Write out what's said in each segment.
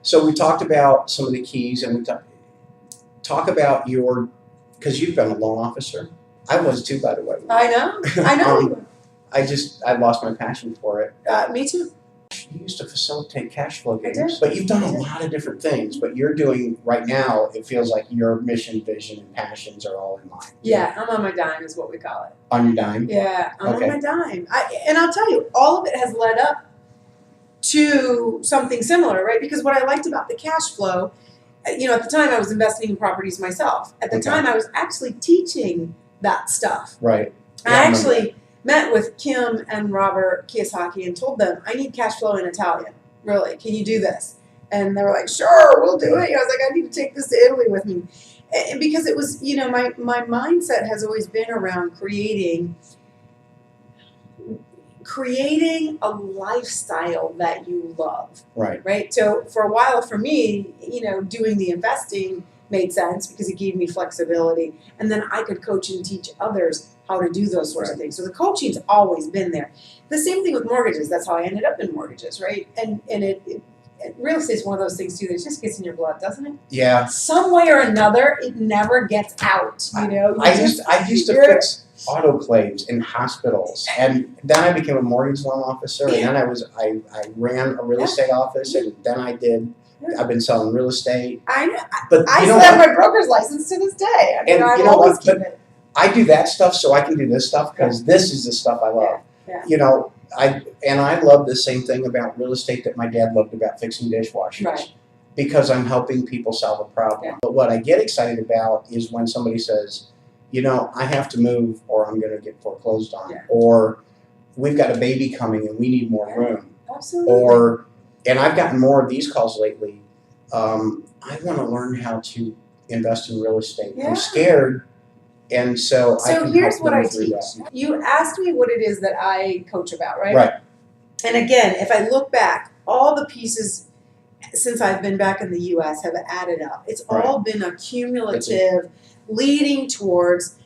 So we talked about some of the keys, and we talk about because you've been a loan officer. I was too, by the way. I know. I lost my passion for it. Me too. You used to facilitate cash flow I games, did. but you've done a lot of different things. But you're doing right now, it feels like your mission, vision, and passions are all in line. Yeah, I'm on my dime is what we call it. On your dime? Yeah, I'm Okay. on my dime. And I'll tell you, all of it has led up to something similar, right? Because what I liked about the cash flow, at the time I was investing in properties myself. At the time I was actually teaching that stuff. Right. I actually met with Kim and Robert Kiyosaki and told them, I need cash flow in Italian. Really, can you do this? And they were like, sure, we'll do it. I was like, I need to take this to Italy with me. And because it was, my mindset has always been around creating a lifestyle that you love. Right. So for a while for me, doing the investing made sense because it gave me flexibility. And then I could coach and teach others how to do those sorts of things. So the coaching's always been there. The same thing with mortgages. That's how I ended up in mortgages, right? And real estate is one of those things too that just gets in your blood, doesn't it? Yeah. Some way or another, it never gets out. I used to fix autoclaves in hospitals, and then I became a mortgage loan officer, and then I ran a real estate office, and then I've been selling real estate. I know. But I still have my broker's license to this day. I always keep it. I do that stuff so I can do this stuff because this is the stuff I love. Yeah. I love the same thing about real estate that my dad loved about fixing dishwashers. Right. Because I'm helping people solve a problem. Yeah. But what I get excited about is when somebody says, I have to move or I'm going to get foreclosed on, or we've got a baby coming and we need more room. Absolutely. And I've gotten more of these calls lately. I want to learn how to invest in real estate. Yeah. I'm scared. And so I can here's help what them I through teach. that. You asked me what it is that I coach about, right? Right. And again, if I look back, all the pieces since I've been back in the U.S. have added up. It's all been a cumulative leading towards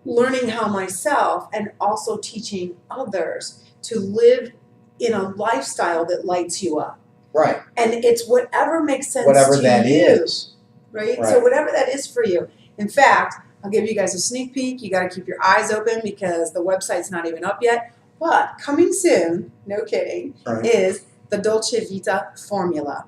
learning how myself and also teaching others to live in a lifestyle that lights you up. Right. And it's whatever makes sense whatever to that you. is. Right? So whatever that is for you. In fact, I'll give you guys a sneak peek. You got to keep your eyes open because the website's not even up yet. But coming soon, no kidding, is the Dolce Vita formula.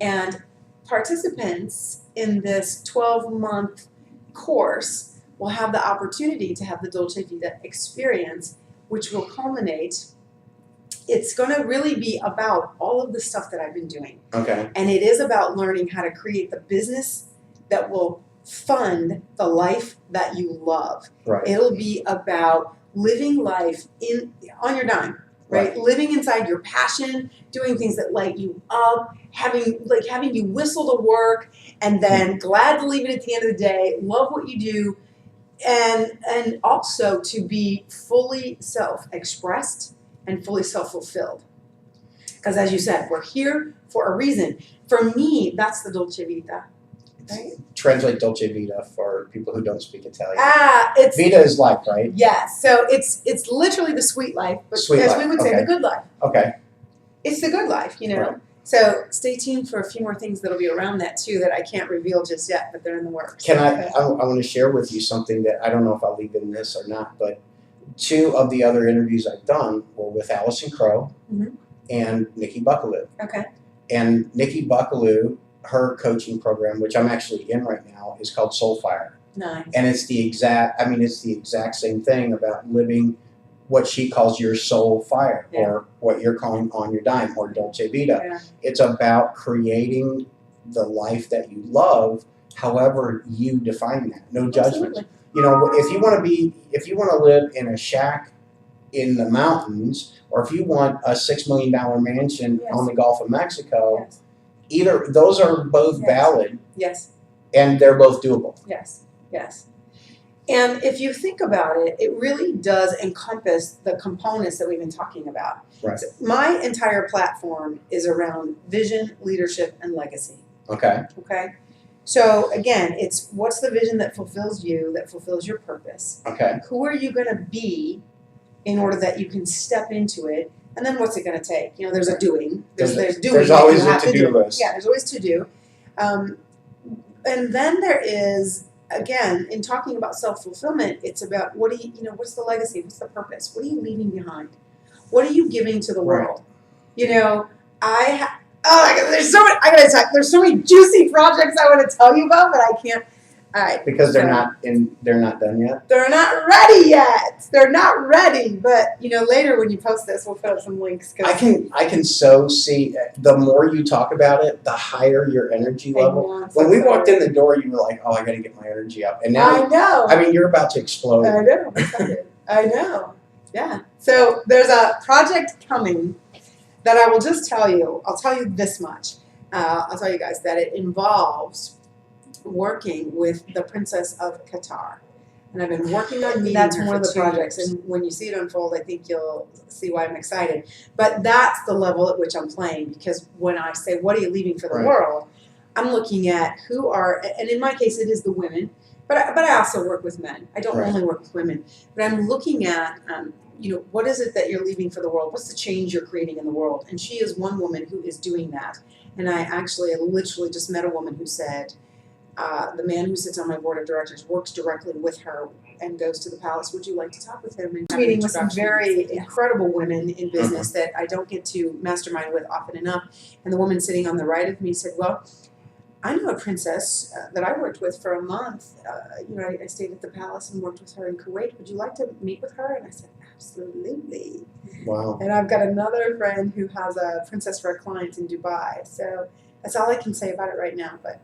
And participants in this 12-month course will have the opportunity to have the Dolce Vita experience, which will culminate. It's going to really be about all of the stuff that I've been doing. Okay. And it is about learning how to create the business that will fund the life that you love. Right. It'll be about living life on your dime, right? Living inside your passion, doing things that light you up, having you whistle to work, and then glad to leave it at the end of the day, love what you do, and also to be fully self-expressed and fully self-fulfilled. Because as you said, we're here for a reason. For me, that's the Dolce Vita. Right? Translate Dolce Vita for people who don't speak Italian. It's Vita is life, right? Yes. So it's literally the sweet life, but as we would say, the good life. Okay. It's the good life, Right. So stay tuned for a few more things that'll be around that too that I can't reveal just yet, but they're in the works. I want to share with you something that I don't know if I'll leave in this or not, but 2 of the other interviews I've done were with Allison Crowe and Nikki Buckaloo. Okay. And Nikki Buckaloo, her coaching program, which I'm actually in right now, is called Soul Fire. Nice. And it's the exact same thing about living what she calls your soul fire, or what you're calling on your dime, or Dolce Vita. Yeah. It's about creating the life that you love, however you define that. No judgment. Absolutely. If you want to live in a shack in the mountains, or if you want a $6 million mansion on the Gulf of Mexico, either those are both valid. Yes. And they're both doable. Yes. Yes. And if you think about it, it really does encompass the components that we've been talking about. Right. So my entire platform is around vision, leadership, and legacy. Okay. Okay. So again, it's what's the vision that fulfills you, that fulfills your purpose. Okay. Who are you going to be in order that you can step into it And then what's it going to take? You know, there's a doing. There's doing. There's always a to-do list. Yeah, there's always to do. And then there is, again, in talking about self-fulfillment, it's about what's the legacy? What's the purpose? What are you leaving behind? What are you giving to the world? You know, there's so many juicy projects I want to tell you about, but I can't. All right. Because they're not done yet. They're not ready yet. They're not ready. But later when you post this, we'll put up some links. I can so see the more you talk about it, the higher your energy level. When we walked in the door, you were like, "Oh, I got to get my energy up," and now I know. I mean, you're about to explode. I know. I'm excited. I know. Yeah. So there's a project coming that I will just tell you. I'll tell you this much. I'll tell you guys that it involves working with the Princess of Qatar. And I've been working on meeting That's her one of for the 2 projects. years. And when you see it unfold, I think you'll see why I'm excited. But that's the level at which I'm playing, because when I say, what are you leaving for the Right. world, I'm looking at who are, and in my case, it is the women, but I also work with men. I don't Right. only work with women, but I'm looking at, what is it that you're leaving for the world? What's the change you're creating in the world? And she is one woman who is doing that. And I literally just met a woman who said, the man who sits on my board of directors works directly with her and goes to the palace. Would you like to talk with him? And have an Meeting with some introduction? very Incredible women in business that I don't get to mastermind with often enough. And the woman sitting on the right of me said, well, I know a princess that I worked with for a month. I stayed at the palace and worked with her in Kuwait. Would you like to meet with her? And I said, absolutely. Wow. And I've got another friend who has a princess for a client in Dubai. So that's all I can say about it right now. But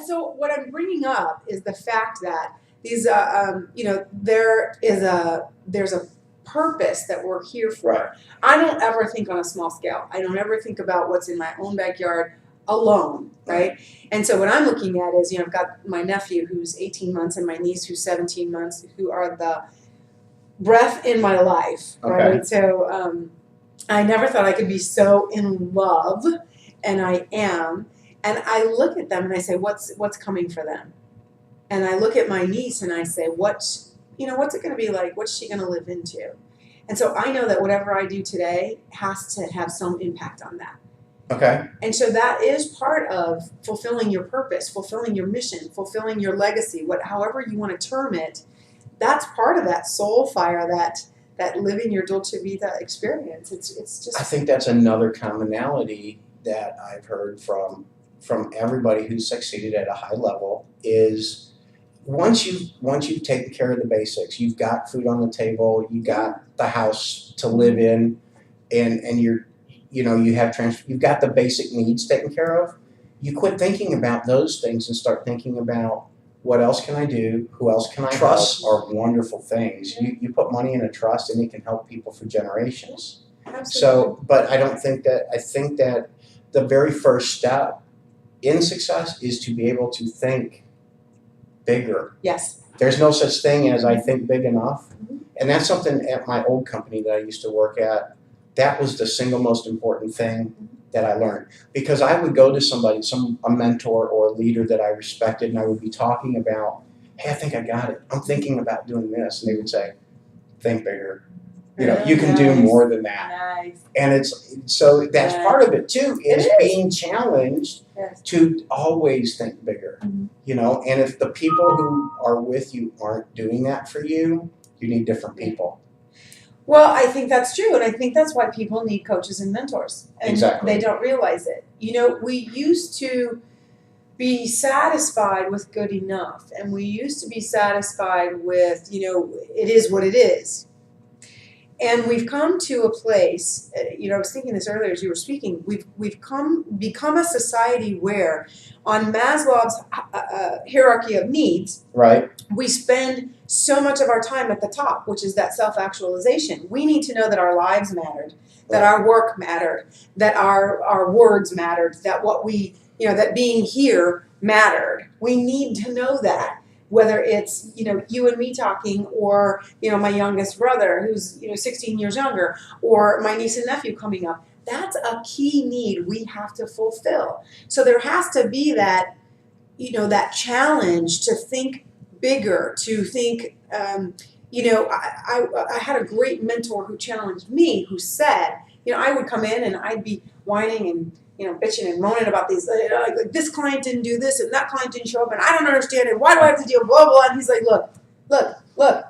so what I'm bringing up is the fact that these, there's a purpose that we're here for. Right. I don't ever think on a small scale. I don't ever think about what's in my own backyard alone, right? And so what I'm looking at is, I've got my nephew who's 18 months and my niece who's 17 months, who are the breath in my life, right? Okay. So I never thought I could be so in love, and I am. And I look at them and I say, what's coming for them? And I look at my niece and I say, what's it going to be like? What's she going to live into? And so I know that whatever I do today has to have some impact on that. Okay. And so that is part of fulfilling your purpose, fulfilling your mission, fulfilling your legacy, however you want to term it. That's part of that soul fire, that living your Dolce Vita experience. It's just. I think that's another commonality that I've heard from everybody who's succeeded at a high level is once you've taken care of the basics, you've got food on the table, you got the house to live in, and you've got the basic needs taken care of. You quit thinking about those things and start thinking about what else can I do, who else can I help. Trusts are wonderful things. You put money in a trust and it can help people for generations. Absolutely. So, but I think that the very first step in success is to be able to think bigger. Yes. There's no such thing as I think big enough. And that's something at my old company that I used to work at, that was the single most important thing that I learned. Because I would go to somebody, a mentor or a leader that I respected, and I would be talking about, hey, I think I got it. I'm thinking about doing this. And they would say, think bigger. You can do more than that. Nice. And that's part of it too, is being challenged to always think bigger. Mm-hmm. And if the people who are with you aren't doing that for you, you need different people. Well, I think that's true, and I think that's why people need coaches and mentors. And Exactly. They don't realize it. We used to be satisfied with good enough, and we used to be satisfied with, it is what it is. And we've come to a place, I was thinking this earlier as you were speaking, we've become a society where on Maslow's hierarchy of needs, Right. we spend so much of our time at the top, which is that self-actualization. We need to know that our lives mattered, that our work mattered, that our words mattered, that that being here mattered. We need to know that. Whether it's, you and me talking, or, my youngest brother who's, 16 years younger, or my niece and nephew coming up. That's a key need we have to fulfill. So there has to be that, that challenge to think bigger, to think, I had a great mentor who challenged me, who said, I would come in and I'd be whining and, bitching and moaning about these, like this client didn't do this and that client didn't show up and I don't understand it. Why do I have to deal blah, blah? And he's like, look,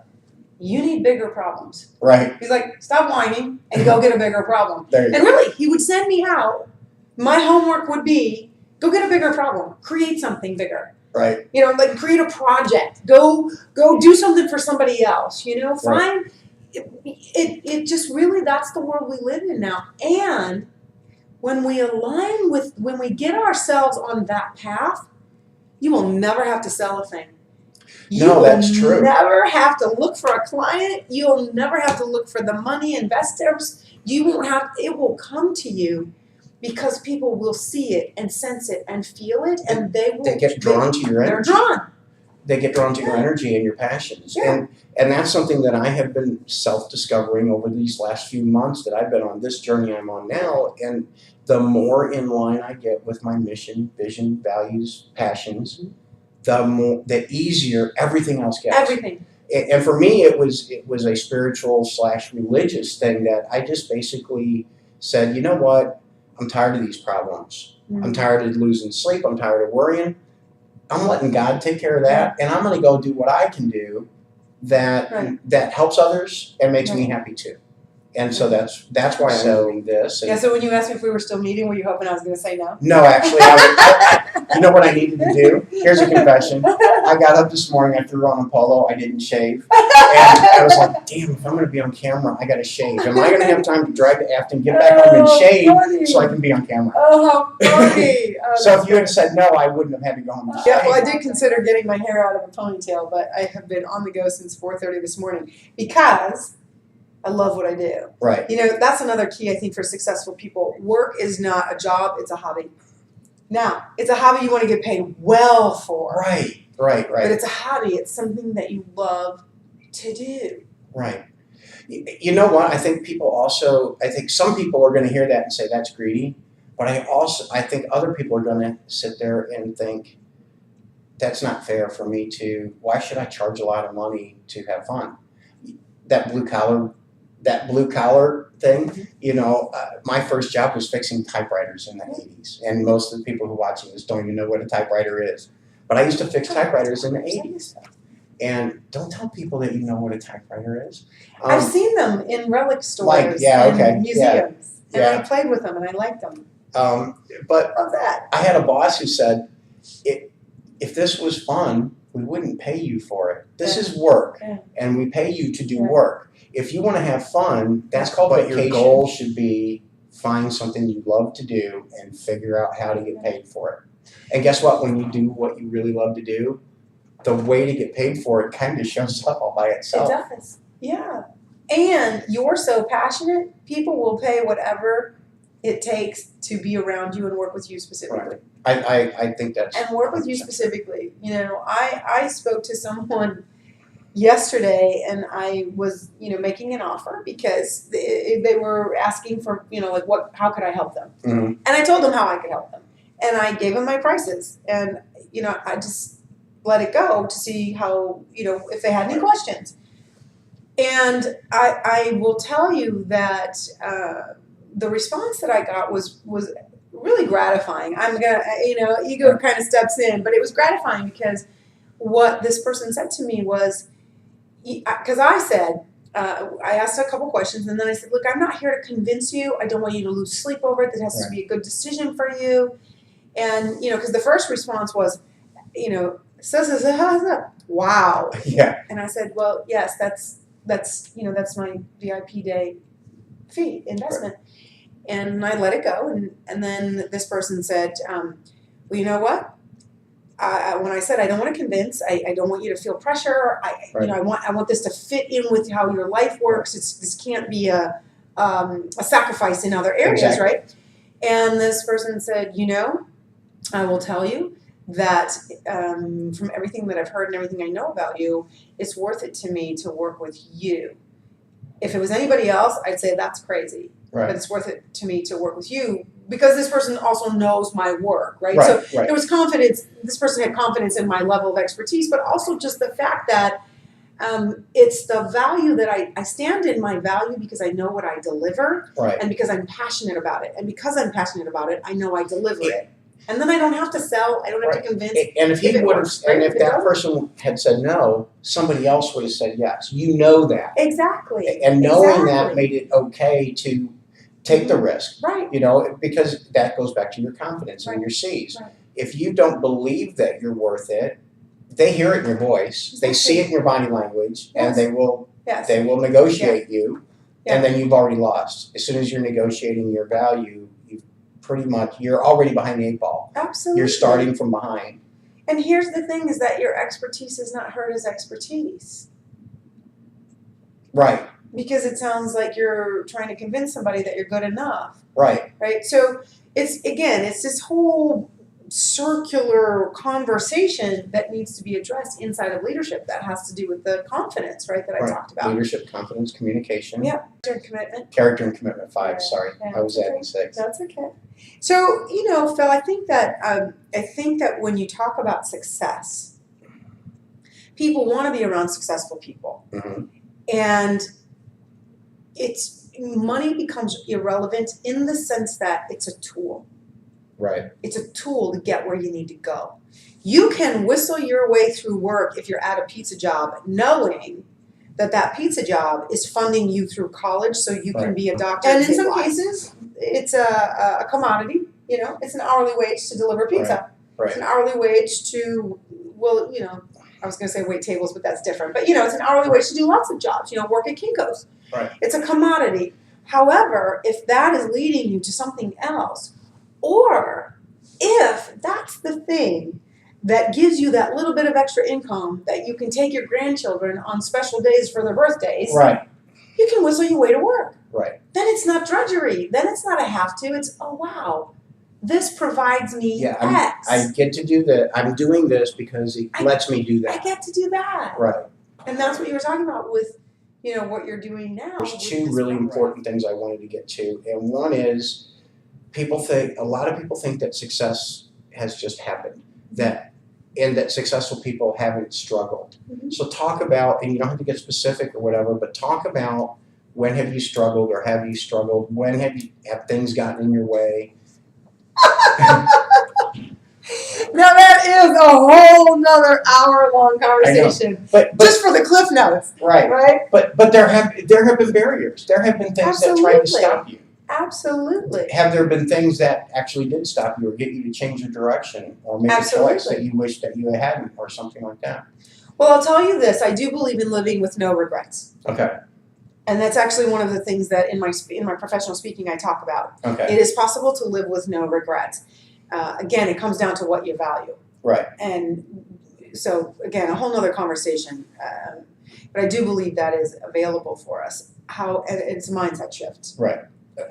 you need bigger problems. Right. He's like, stop whining and go get a bigger problem. There you And really, he would send me out. My homework would be, go get a bigger problem. Create something bigger. Right. Like create a project. Go do something for somebody else. Find it just really, that's the world we live in now. And when we when we get ourselves on that path, you will never have to sell a thing. No, that's true. You'll never have to look for a client. You'll never have to look for the money, investors. You won't have, it will come to you because people will see it and sense it and feel it, and they get drawn to your energy. They're drawn. They get drawn to your energy and your passions. Yeah. And that's something that I have been self-discovering over these last few months that I've been on this journey I'm on now. And the more in line I get with my mission, vision, values, passions, the easier everything else gets. Everything. And for me, it was a spiritual / religious thing that I just basically said, you know what? I'm tired of these problems. Mm-hmm. I'm tired of losing sleep. I'm tired of worrying. I'm letting God take care of that, and I'm going to go do what I can do that helps others and makes me happy too. And so that's why I'm doing this. And so when you asked me if we were still meeting, were you hoping I was going to say no? No, actually, you know what I needed to do? Here's a confession. I got up this morning, I threw on a polo, I didn't shave. And I was like, damn, if I'm going to be on camera, I got to shave. Am I going to have time to drive to Afton, get back home and shave so I can be on camera? Oh, how funny. So if you had said no, I wouldn't have had to go home and shave. Yeah, well, I did consider getting my hair out of a ponytail, but I have been on the go since 4:30 this morning because I love what I do. Right. That's another key, I think, for successful people. Work is not a job, it's a hobby. Now, it's a hobby you want to get paid well for. Right. But it's a hobby. It's something that you love to do. Right. You know what? I think some people are going to hear that and say that's greedy. But I think other people are going to sit there and think that's not fair for me why should I charge a lot of money to have fun? That blue collar thing, my first job was fixing typewriters in the 80s. And most of the people who are watching this don't even know what a typewriter is. But I used to fix typewriters in the 80s. And don't tell people that you know what a typewriter is. I've seen them in relic stores and museums. And I played with them and I liked them. But love that. I had a boss who said, if this was fun, we wouldn't pay you for it. This is work, and we pay you to do work. If you want to have fun, that's called vacation. But your goal should be find something you love to do and figure out how to get paid for it. And guess what? When you do what you really love to do, the way to get paid for it kind of shows up all by itself. It does. Yeah. And you're so passionate, people will pay whatever it takes to be around you and work with you specifically. Right. I think that's... And work with you specifically. I spoke to someone yesterday and I was, making an offer because they were asking for, how could I help them? Mm-hmm. And I told them how I could help them. And I gave them my prices. And, I just let it go to see how, if they had any questions. And I will tell you that the response that I got was really gratifying. I'm gonna, ego kind of steps in, but it was gratifying because what this person said to me was, because I said, I asked a couple questions and then I said, look, I'm not here to convince you. I don't want you to lose sleep over it. This has to be a good decision for you. And, because the first response was, wow. Yeah. And I said, well, yes, that's my VIP day fee investment. Right. And I let it go. And then this person said, well, you know what? When I said I don't want to convince, I don't want you to feel pressure. I want this to fit in with how your life works. This can't be a sacrifice in other areas, right? And this person said, I will tell you that from everything that I've heard and everything I know about you, it's worth it to me to work with you. If it was anybody else, I'd say that's crazy. Right. But it's worth it to me to work with you because this person also knows my work, right? So there was confidence. This person had confidence in my level of expertise, but also just the fact that It's the value that I stand in my value because I know what I deliver, Right. and because I'm passionate about it. And because I'm passionate about it, I know I deliver it. And then I don't have to sell. I don't have to convince. And if he would have, and if that person had said no, somebody else would have said yes. You know that. Exactly. And knowing that made it okay to take the risk. Right. You know, because that goes back to your confidence and your C's. Right. If you don't believe that you're worth it, they hear it in your voice, Exactly. they see it in your body language, and they will negotiate you, Yeah. and then you've already lost. As soon as you're negotiating your value, you're already behind the 8 ball. Absolutely. You're starting from behind. And here's the thing is that your expertise is not heard as expertise. Right. Because it sounds like you're trying to convince somebody that you're good enough. Right. Right? So it's this whole circular conversation that needs to be addressed inside of leadership that has to do with the confidence, right, that I talked about. Leadership, confidence, communication. Yeah. Character and commitment. Character and commitment, 5, Yeah. sorry. Yeah. I was adding 6. That's okay. So, Phil, I think that when you talk about success, people want to be around successful people. Mm-hmm. And money becomes irrelevant in the sense that it's a tool. Right. It's a tool to get where you need to go. You can whistle your way through work if you're at a pizza job, knowing that pizza job is funding you through college so you can be a doctor. And in some cases, it's a commodity. It's an hourly wage to deliver pizza. Right. It's an hourly wage to, I was going to say wait tables, but that's different. But, it's an hourly wage to do lots of jobs. Work at Kinko's. Right. It's a commodity. However, if that is leading you to something else, or if that's the thing that gives you that little bit of extra income that you can take your grandchildren on special days for their birthdays, right, you can whistle your way to work. Right. Then it's not drudgery. Then it's not a have to. It's, oh, wow, this provides me X. I get to do that. I'm doing this because it lets me do that. I get to do that. Right. And that's what you were talking about with, what you're doing now. There's 2 really important things I wanted to get to. And one is, a lot of people think that success has just happened, and that successful people haven't struggled. Mm-hmm. So talk about, and you don't have to get specific or whatever, but talk about when have you struggled or have you struggled? When have things gotten in your way? Now that is a whole nother hour-long conversation, but just for the cliff notes, right? But there have been barriers. There have been things that tried to stop you. Absolutely. Have there been things that actually did stop you or get you to change your direction or make a choice that you wish that you hadn't or something like that? Well, I'll tell you this. I do believe in living with no regrets. Okay. And that's actually one of the things that in my professional speaking I talk about. Okay. It is possible to live with no regrets. Again, it comes down to what you value. Right. And so, again, a whole nother conversation. But I do believe that is available for us. It's a mindset shift. Right.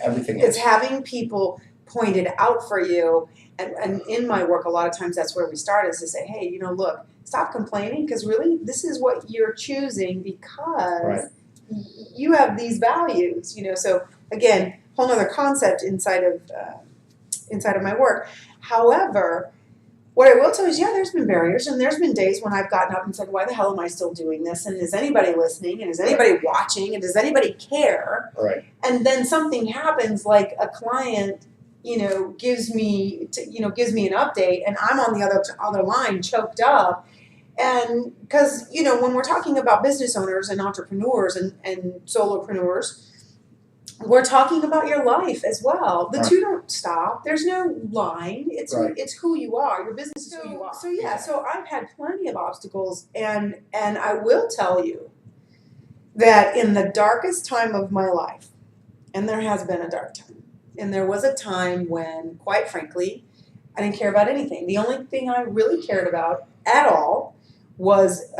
Everything It's having people pointed out for you. And in my work, a lot of times that's where we start is to say, hey, look, stop complaining because really this is what you're choosing because you have these values, So again, whole nother concept inside of my work. However, what I will tell you is, there's been barriers, and there's been days when I've gotten up and said, why the hell am I still doing this? And is anybody listening? And is anybody watching? And does anybody care? Right. And then something happens, like a client, gives me an update, and I'm on the other line, choked up. And because, when we're talking about business owners and entrepreneurs and solopreneurs, we're talking about your life as well. The two don't stop. There's no line. It's who you are. Your business is who you are. So I've had plenty of obstacles, and I will tell you that in the darkest time of my life, and there has been a dark time, and there was a time when, quite frankly, I didn't care about anything. The only thing I really cared about at all was